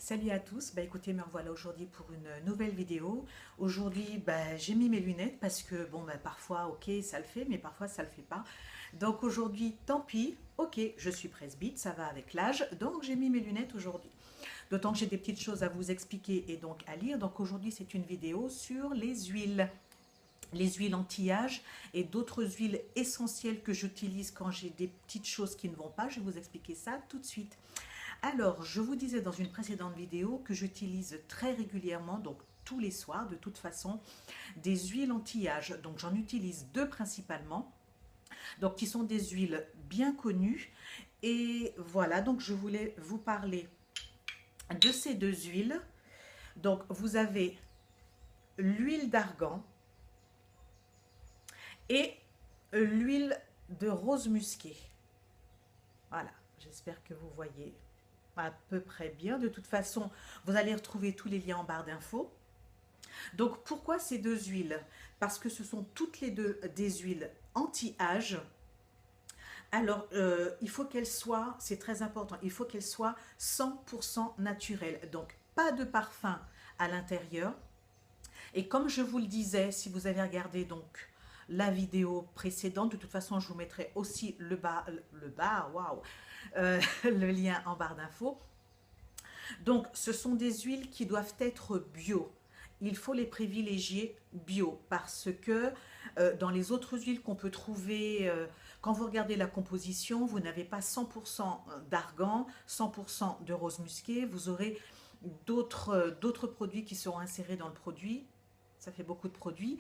Salut à tous, écoutez, me revoilà aujourd'hui pour une nouvelle vidéo. Aujourd'hui, j'ai mis mes lunettes parce que parfois, ok, ça le fait, mais parfois ça le fait pas. Donc aujourd'hui, tant pis, ok, je suis presbyte, ça va avec l'âge, donc j'ai mis mes lunettes aujourd'hui. D'autant que j'ai des petites choses à vous expliquer et donc à lire. Donc aujourd'hui, c'est une vidéo sur les huiles anti-âge et d'autres huiles essentielles que j'utilise quand j'ai des petites choses qui ne vont pas. Je vais vous expliquer ça tout de suite. Alors, je vous disais dans une précédente vidéo que j'utilise très régulièrement, donc tous les soirs de toute façon, des huiles anti-âge. Donc j'en utilise deux principalement, donc qui sont des huiles bien connues. Et voilà, donc je voulais vous parler de ces deux huiles. Donc vous avez l'huile d'argan et l'huile de rose musquée. Voilà, j'espère que vous voyez à peu près bien. De toute façon, vous allez retrouver tous les liens en barre d'infos. Donc pourquoi ces deux huiles? Parce que ce sont toutes les deux des huiles anti-âge. Alors, il faut qu'elles soient, c'est très important, il faut qu'elles soient 100% naturelles. Donc, pas de parfum à l'intérieur. Et comme je vous le disais, si vous avez regardé donc la vidéo précédente, de toute façon, je vous mettrai aussi waouh, le lien en barre d'infos. Donc, ce sont des huiles qui doivent être bio. Il faut les privilégier bio parce que dans les autres huiles qu'on peut trouver, quand vous regardez la composition, vous n'avez pas 100% d'argan, 100% de rose musquée. Vous aurez d'autres produits qui seront insérés dans le produit. Ça fait beaucoup de produits.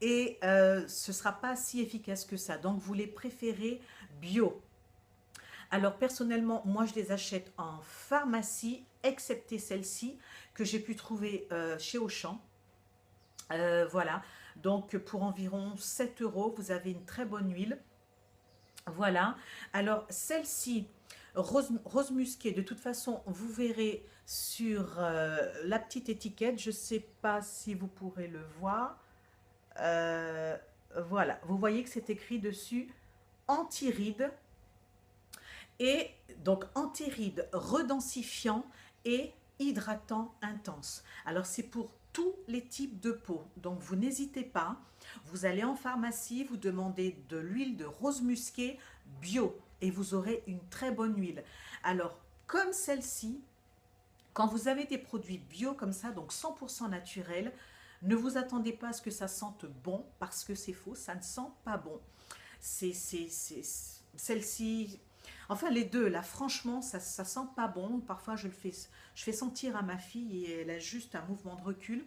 Et ce ne sera pas si efficace que ça. Donc, vous les préférez bio. Alors personnellement, moi je les achète en pharmacie, excepté celle-ci que j'ai pu trouver chez Auchan. Voilà, donc pour environ 7 euros, vous avez une très bonne huile. Voilà, alors celle-ci, rose musquée, de toute façon, vous verrez sur la petite étiquette, je ne sais pas si vous pourrez le voir. Euh, voilà, vous voyez que c'est écrit dessus anti-rides. Et donc anti-rides, redensifiant et hydratant intense. Alors c'est pour tous les types de peau. Donc vous n'hésitez pas, vous allez en pharmacie, vous demandez de l'huile de rose musquée bio et vous aurez une très bonne huile. Alors comme celle-ci, quand vous avez des produits bio comme ça, donc 100% naturels, ne vous attendez pas à ce que ça sente bon parce que c'est faux, ça ne sent pas bon. C'est celle-ci. Enfin, les deux, là, franchement, ça sent pas bon. Parfois, je fais sentir à ma fille et elle a juste un mouvement de recul.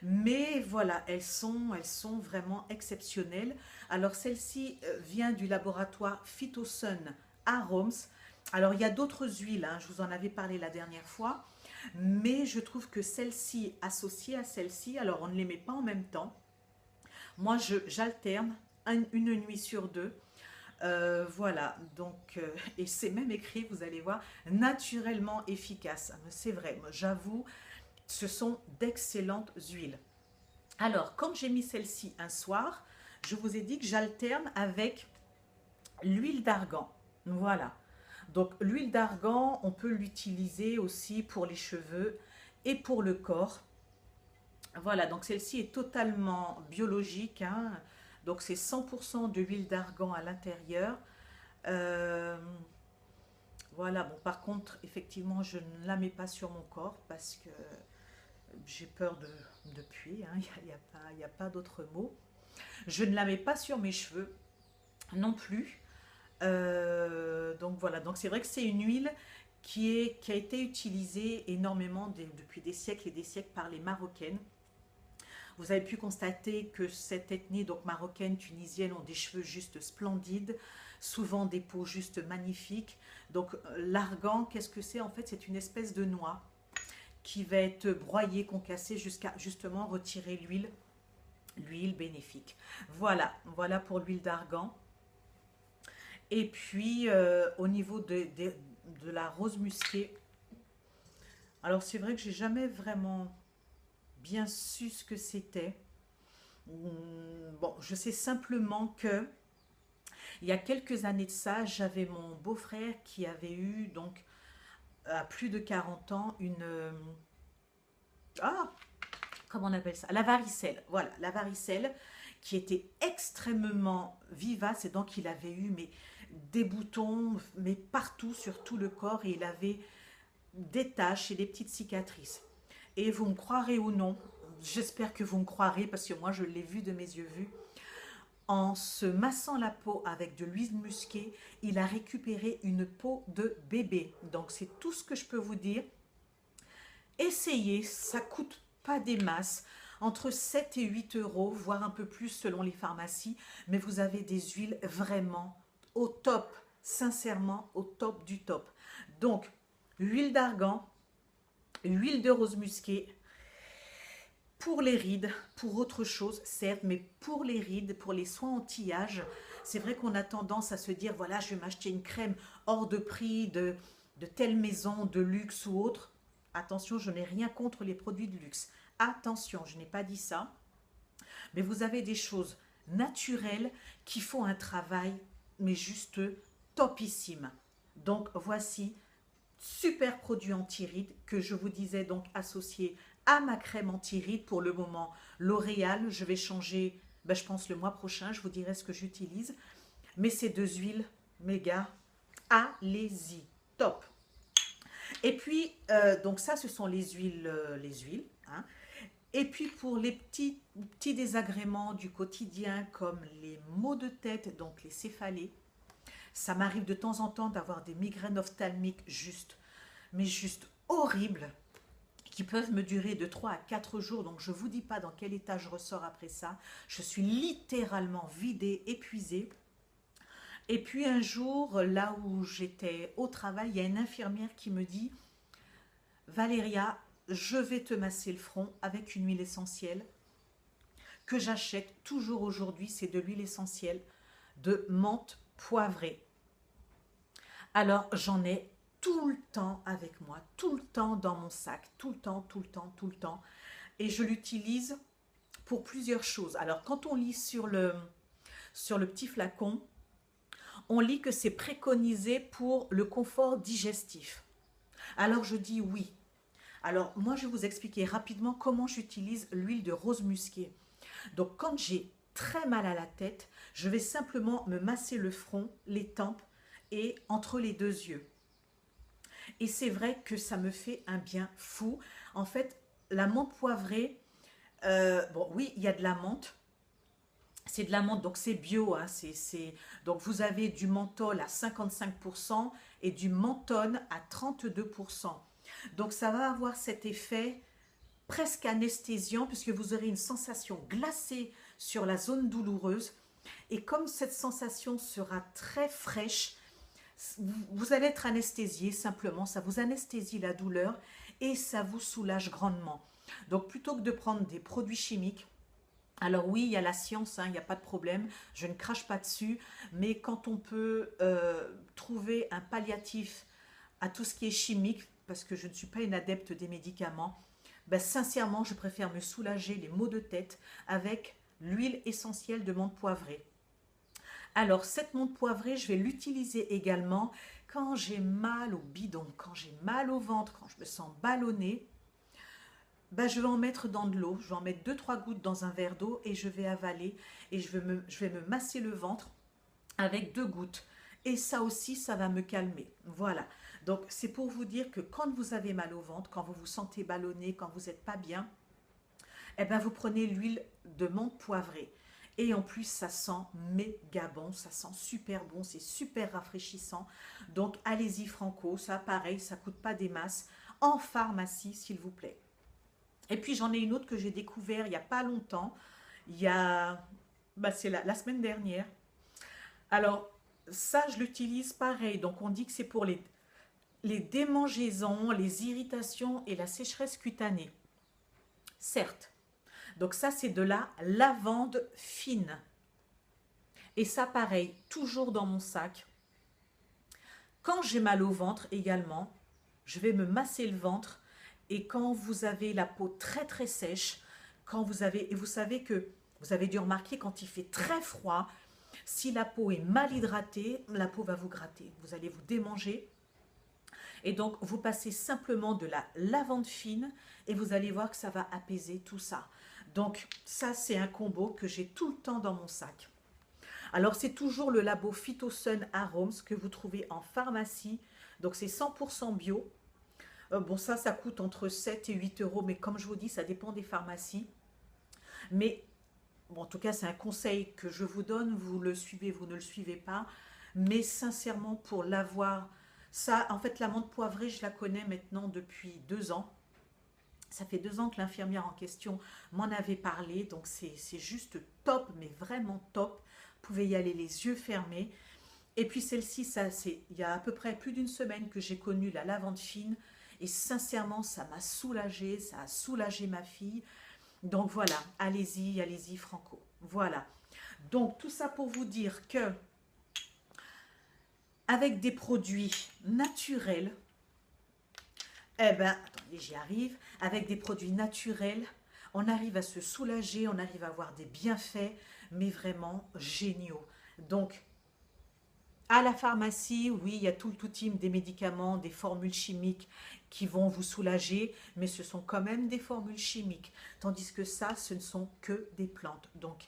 Mais voilà, elles sont vraiment exceptionnelles. Alors, celle-ci vient du laboratoire Phytosun Aroms. Alors, il y a d'autres huiles, hein, je vous en avais parlé la dernière fois. Mais je trouve que celle-ci, associée à celle-ci, alors on ne les met pas en même temps. Moi, j'alterne une nuit sur deux. Voilà, donc, et c'est même écrit, vous allez voir, naturellement efficace. C'est vrai, moi, j'avoue, ce sont d'excellentes huiles. Alors, comme j'ai mis celle-ci un soir, je vous ai dit que j'alterne avec l'huile d'argan. Voilà. Donc, l'huile d'argan, on peut l'utiliser aussi pour les cheveux et pour le corps. Voilà, donc celle-ci est totalement biologique, hein. Donc c'est 100% de l'huile d'argan à l'intérieur. Euh, voilà, bon par contre, effectivement, je ne la mets pas sur mon corps parce que j'ai peur de puer, hein. Il n'y a pas d'autre mot. Je ne la mets pas sur mes cheveux non plus. Donc voilà, donc c'est vrai que c'est une huile qui a été utilisée énormément depuis des siècles et des siècles par les Marocaines. Vous avez pu constater que cette ethnie donc marocaine, tunisienne, ont des cheveux juste splendides, souvent des peaux juste magnifiques. Donc l'argan, qu'est-ce que c'est? En fait, c'est une espèce de noix qui va être broyée, concassée jusqu'à justement retirer l'huile bénéfique. Voilà, voilà pour l'huile d'argan. Et puis au niveau de la rose musquée, alors c'est vrai que j'ai jamais vraiment bien su ce que c'était. Bon, je sais simplement que il y a quelques années de ça, j'avais mon beau-frère qui avait eu donc à plus de 40 ans une... ah, comment on appelle ça? La varicelle. Voilà, la varicelle qui était extrêmement vivace et donc il avait eu mais, des boutons, mais partout sur tout le corps et il avait des taches et des petites cicatrices. Et vous me croirez ou non, j'espère que vous me croirez parce que moi je l'ai vu de mes yeux vus, en se massant la peau avec de l'huile musquée, il a récupéré une peau de bébé. Donc c'est tout ce que je peux vous dire. Essayez, ça coûte pas des masses, entre 7 et 8 euros, voire un peu plus selon les pharmacies, mais vous avez des huiles vraiment au top, sincèrement au top du top. Donc, huile d'argan, huile de rose musquée, pour les rides, pour autre chose, certes, mais pour les rides, pour les soins anti-âge, c'est vrai qu'on a tendance à se dire, voilà, je vais m'acheter une crème hors de prix de telle maison, de luxe ou autre. Attention, je n'ai rien contre les produits de luxe. Attention, je n'ai pas dit ça. Mais vous avez des choses naturelles qui font un travail, mais juste topissime. Donc voici, super produit anti-rides que je vous disais donc associé à ma crème anti-rides pour le moment L'Oréal. Je vais changer, ben, je pense le mois prochain, je vous dirai ce que j'utilise. Mais ces deux huiles, méga, allez-y, top. Et puis, donc ça, ce sont les huiles. Hein. Et puis pour les petits désagréments du quotidien, comme les maux de tête, donc les céphalées, ça m'arrive de temps en temps d'avoir des migraines ophtalmiques juste, mais juste horribles, qui peuvent me durer de 3 à 4 jours. Donc je ne vous dis pas dans quel état je ressors après ça. Je suis littéralement vidée, épuisée. Et puis un jour, là où j'étais au travail, il y a une infirmière qui me dit, Valéria, je vais te masser le front avec une huile essentielle que j'achète toujours aujourd'hui. C'est de l'huile essentielle de menthe poivrée. Alors j'en ai tout le temps avec moi, tout le temps dans mon sac, tout le temps, tout le temps, tout le temps. Et je l'utilise pour plusieurs choses. Alors quand on lit sur le petit flacon, on lit que c'est préconisé pour le confort digestif. Alors je dis oui. Alors moi je vais vous expliquer rapidement comment j'utilise l'huile de rose musquée. Donc quand j'ai très mal à la tête, je vais simplement me masser le front, les tempes et entre les deux yeux. Et c'est vrai que ça me fait un bien fou. En fait, la menthe poivrée, bon oui, il y a de la menthe. C'est de la menthe, donc c'est bio. Hein, donc vous avez du menthol à 55% et du menthone à 32%. Donc ça va avoir cet effet presque anesthésiant puisque vous aurez une sensation glacée sur la zone douloureuse. Et comme cette sensation sera très fraîche, vous allez être anesthésié simplement, ça vous anesthésie la douleur et ça vous soulage grandement. Donc plutôt que de prendre des produits chimiques, alors oui, il y a la science, hein, il n'y a pas de problème, je ne crache pas dessus, mais quand on peut trouver un palliatif à tout ce qui est chimique, parce que je ne suis pas une adepte des médicaments, ben, sincèrement, je préfère me soulager les maux de tête avec l'huile essentielle de menthe poivrée. Alors, cette menthe poivrée, je vais l'utiliser également quand j'ai mal au bidon, quand j'ai mal au ventre, quand je me sens ballonnée. Ben, je vais en mettre dans de l'eau, je vais en mettre 2-3 gouttes dans un verre d'eau et je vais avaler et je vais me masser le ventre avec 2 gouttes. Et ça aussi, ça va me calmer. Voilà. Donc, c'est pour vous dire que quand vous avez mal au ventre, quand vous vous sentez ballonné, quand vous n'êtes pas bien, eh ben, vous prenez l'huile de menthe poivrée. Et en plus, ça sent méga bon, ça sent super bon, c'est super rafraîchissant. Donc, allez-y franco, ça pareil, ça ne coûte pas des masses. En pharmacie, s'il vous plaît. Et puis, j'en ai une autre que j'ai découvert il n'y a pas longtemps. Il y a... bah, c'est la semaine dernière. Alors, ça, je l'utilise pareil. Donc, on dit que c'est pour les démangeaisons, les irritations et la sécheresse cutanée. Certes. Donc ça, c'est de la lavande fine. Et ça, pareil, toujours dans mon sac. Quand j'ai mal au ventre également, je vais me masser le ventre. Et quand vous avez la peau très très sèche, et vous savez que vous avez dû remarquer quand il fait très froid, si la peau est mal hydratée, la peau va vous gratter. Vous allez vous démanger. Et donc, vous passez simplement de la lavande fine et vous allez voir que ça va apaiser tout ça. Donc, ça, c'est un combo que j'ai tout le temps dans mon sac. Alors, c'est toujours le labo PhytoSun Aroms que vous trouvez en pharmacie. Donc, c'est 100% bio. Bon, ça coûte entre 7 et 8 euros, mais comme je vous dis, ça dépend des pharmacies. Mais, bon, en tout cas, c'est un conseil que je vous donne. Vous le suivez, vous ne le suivez pas. Mais sincèrement, pour l'avoir, ça, en fait, l'amande poivrée, je la connais maintenant depuis 2 ans. Ça fait 2 ans que l'infirmière en question m'en avait parlé, donc c'est juste top, mais vraiment top. Vous pouvez y aller les yeux fermés. Et puis celle-ci, ça, c'est il y a à peu près plus d'une semaine que j'ai connu la lavande fine. Et sincèrement, ça m'a soulagée, ça a soulagé ma fille. Donc voilà, allez-y, allez-y, Franco. Voilà. Donc tout ça pour vous dire que avec des produits naturels, eh ben, attendez, j'y arrive. Avec des produits naturels, on arrive à se soulager, on arrive à avoir des bienfaits, mais vraiment géniaux. Donc, à la pharmacie, oui, il y a tout le team des médicaments, des formules chimiques qui vont vous soulager, mais ce sont quand même des formules chimiques. Tandis que ça, ce ne sont que des plantes. Donc,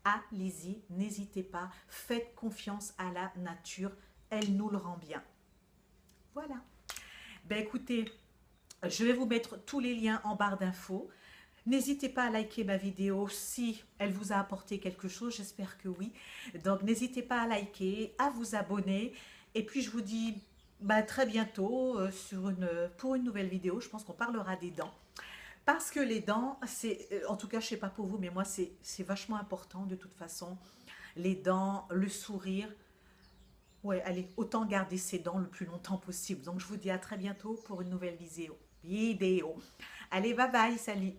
allez-y, n'hésitez pas, faites confiance à la nature, elle nous le rend bien. Voilà. Ben écoutez, je vais vous mettre tous les liens en barre d'infos. N'hésitez pas à liker ma vidéo si elle vous a apporté quelque chose, j'espère que oui. Donc n'hésitez pas à liker, à vous abonner. Et puis je vous dis bah, très bientôt pour une nouvelle vidéo. Je pense qu'on parlera des dents. Parce que les dents, c'est, en tout cas je ne sais pas pour vous, mais moi c'est vachement important de toute façon. Les dents, le sourire. Ouais, allez, autant garder ses dents le plus longtemps possible. Donc je vous dis à très bientôt pour une nouvelle vidéo. Allez, bye bye, salut.